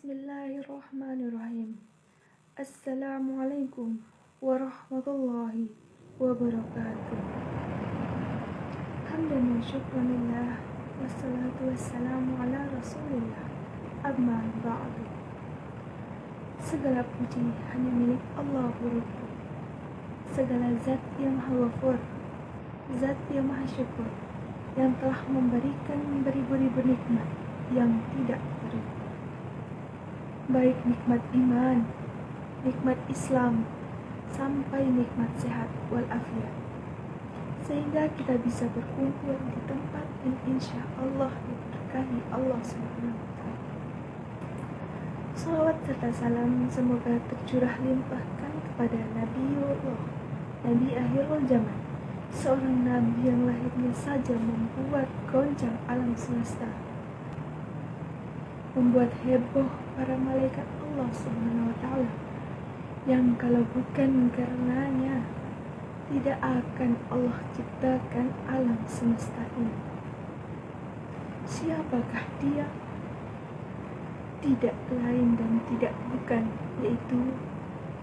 Bismillahirrahmanirrahim. Assalamualaikum warahmatullahi wabarakatuh. Hamdan wa syukranillah, wassalatu wassalamu ala rasulillah, amma ba'du. Segala puji hanya milik Allah Rabbu. Segala zat yang maha ghafur, zat yang maha syukur, yang telah memberikan beribu-ribu nikmat yang tidak terhitung, baik nikmat iman, nikmat Islam, sampai nikmat sehat walafiat, sehingga kita bisa berkumpul di tempat yang insya Allah diberkahi Allah SWT. Salawat serta salam semoga tercurah limpahkan kepada Nabiullah, Nabi akhirul zaman, seorang nabi yang lahirnya saja membuat goncang alam semesta, membuat heboh para malaikat Allah Subhanahu wa Ta'ala, yang kalau bukan karenanya tidak akan Allah ciptakan alam semesta ini. Siapakah dia? Tidak lain dan tidak bukan, yaitu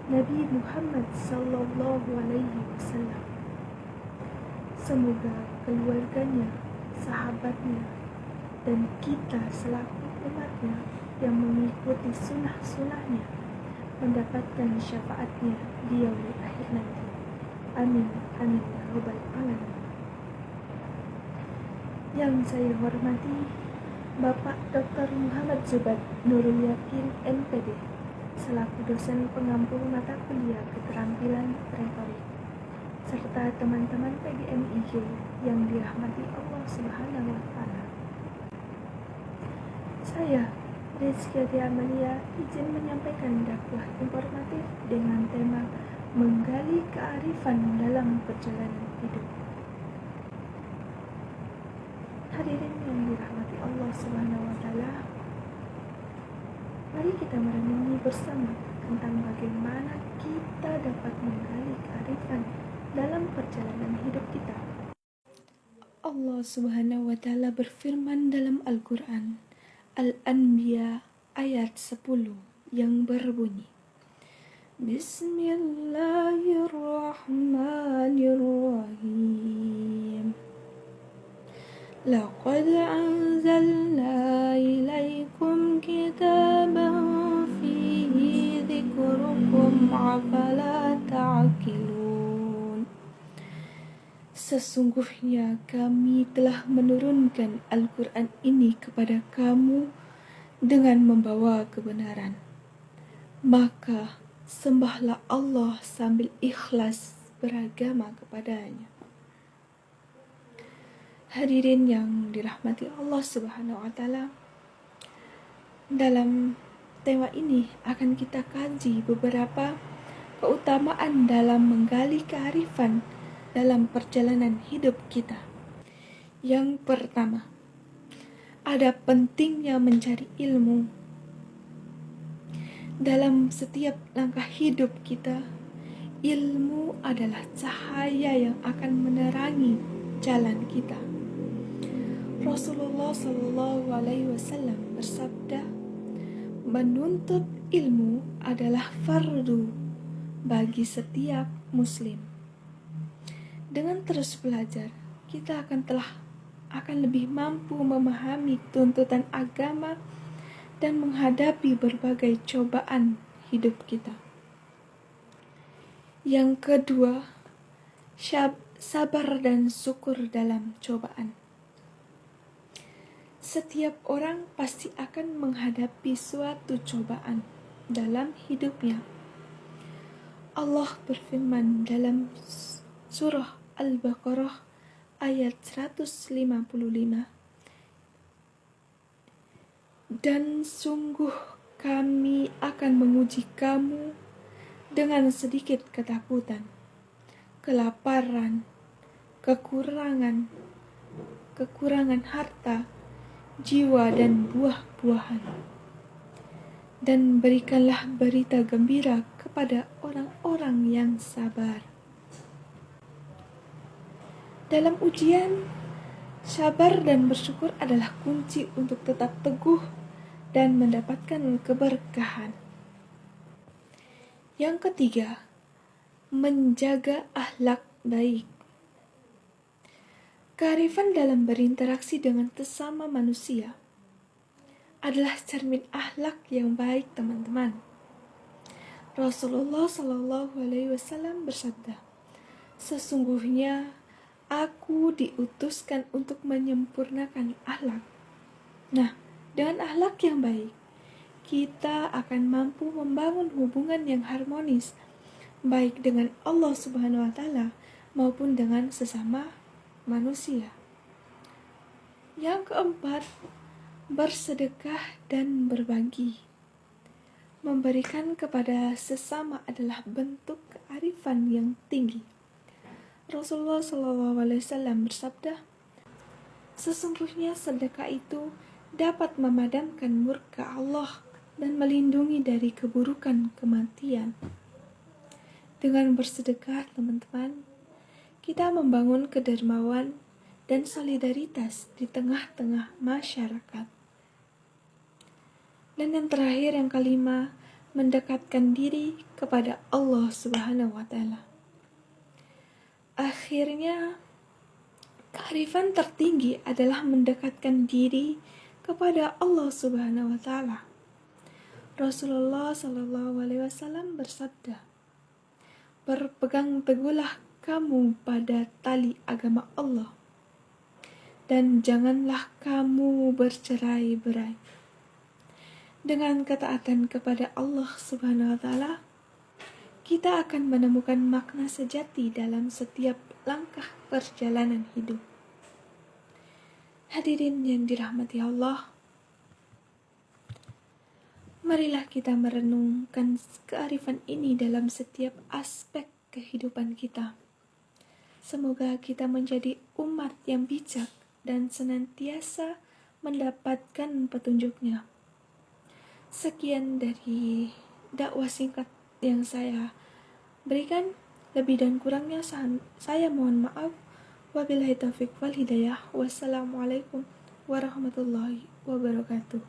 Nabi Muhammad Sallallahu Alaihi Wasallam. Semoga keluarganya, sahabatnya, dan kita selaku umatnya yang mengikuti sunnah-sunnahnya mendapatkan syafaatnya di yaumil akhir nanti. Amin, amin ya rabbal alamin. Yang saya hormati Bapak Dr. Muhammad Zubat Nurul Yakin MPD selaku dosen pengampu mata kuliah keterampilan retorik, serta teman-teman PGMIJ yang dirahmati Allah Subhanahu wa Ta'ala. Saya, Rizky Amalia, izin menyampaikan dakwah informatif dengan tema menggali kearifan dalam perjalanan hidup. Hadirin yang dirahmati Allah Subhanahu wa Ta'ala, mari kita merenungi bersama tentang bagaimana kita dapat menggali kearifan dalam perjalanan hidup kita. Allah Subhanahu wa Ta'ala berfirman dalam Al-Quran Al-Anbiya ayat 10 yang berbunyi, Bismillahirrahmanirrahim. Laqad anzalna ilaikum kitaban fihi dzikrukum afala ta'qilun. Sesungguhnya kami telah menurunkan Al-Quran ini kepada kamu dengan membawa kebenaran. Maka sembahlah Allah sambil ikhlas beragama kepadanya. Hadirin yang dirahmati Allah Subhanahu wa Ta'ala, dalam tema ini akan kita kaji beberapa keutamaan dalam menggali kearifan dalam perjalanan hidup kita. Yang pertama, ada pentingnya mencari ilmu. Dalam setiap langkah hidup kita, ilmu adalah cahaya yang akan menerangi jalan kita. Rasulullah Sallallahu Alaihi Wasallam bersabda, menuntut ilmu adalah fardu bagi setiap muslim. Dengan terus belajar, kita akan lebih mampu memahami tuntutan agama dan menghadapi berbagai cobaan hidup kita. Yang kedua, sabar dan syukur dalam cobaan. Setiap orang pasti akan menghadapi suatu cobaan dalam hidupnya. Allah berfirman dalam surah Al-Baqarah ayat 155, dan sungguh kami akan menguji kamu dengan sedikit ketakutan, kelaparan, kekurangan harta, jiwa dan buah-buahan. Dan berikanlah berita gembira kepada orang-orang yang sabar. Dalam ujian, sabar dan bersyukur adalah kunci untuk tetap teguh dan mendapatkan keberkahan. Yang ketiga, menjaga akhlak baik. Kearifan dalam berinteraksi dengan sesama manusia adalah cermin akhlak yang baik, teman-teman. Rasulullah Shallallahu Alaihi Wasallam bersabda, "Sesungguhnya aku diutuskan untuk menyempurnakan akhlak." Nah, dengan akhlak yang baik, kita akan mampu membangun hubungan yang harmonis, baik dengan Allah Subhanahu wa Ta'ala maupun dengan sesama manusia. Yang keempat, bersedekah dan berbagi. Memberikan kepada sesama adalah bentuk kearifan yang tinggi. Rasulullah SAW bersabda, "Sesungguhnya sedekah itu dapat memadamkan murka Allah dan melindungi dari keburukan kematian." Dengan bersedekah, teman-teman, kita membangun kedermawan dan solidaritas di tengah-tengah masyarakat. Dan yang terakhir, yang kelima, mendekatkan diri kepada Allah Subhanahu wa Ta'ala. Akhirnya, kearifan tertinggi adalah mendekatkan diri kepada Allah Subhanahu wa Ta'ala. Rasulullah Shallallahu Alaihi Wasallam bersabda, "Berpegang teguhlah kamu pada tali agama Allah, dan janganlah kamu bercerai-berai." Dengan ketaatan kepada Allah Subhanahu wa Ta'ala, kita akan menemukan makna sejati dalam setiap langkah perjalanan hidup. Hadirin yang dirahmati Allah, marilah kita merenungkan kearifan ini dalam setiap aspek kehidupan kita. Semoga kita menjadi umat yang bijak dan senantiasa mendapatkan petunjuknya. Sekian dari dakwah singkat yang saya berikan. Lebih dan kurangnya saya mohon maaf. Wabillahi taufiq wal hidayah. Wassalamualaikum warahmatullahi wabarakatuh.